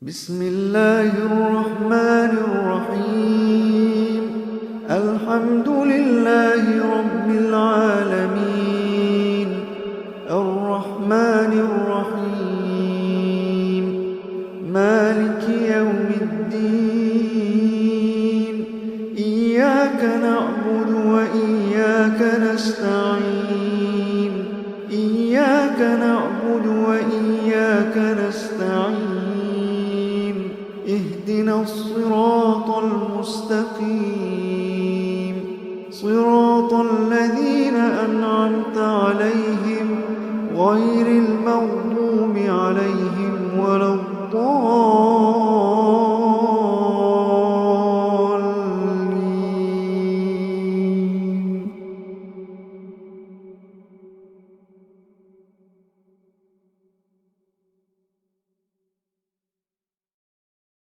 بسم الله الرحمن الرحيم. الحمد لله رب العالمين، الرحمن الرحيم، مالك يوم الدين. إياك نعبد وإياك نستعين، إياك نعبد وإياك نستعين. اهدنا الصراط المستقيم، صراط الذين أنعمت عليهم غير المغضوب عليهم ولا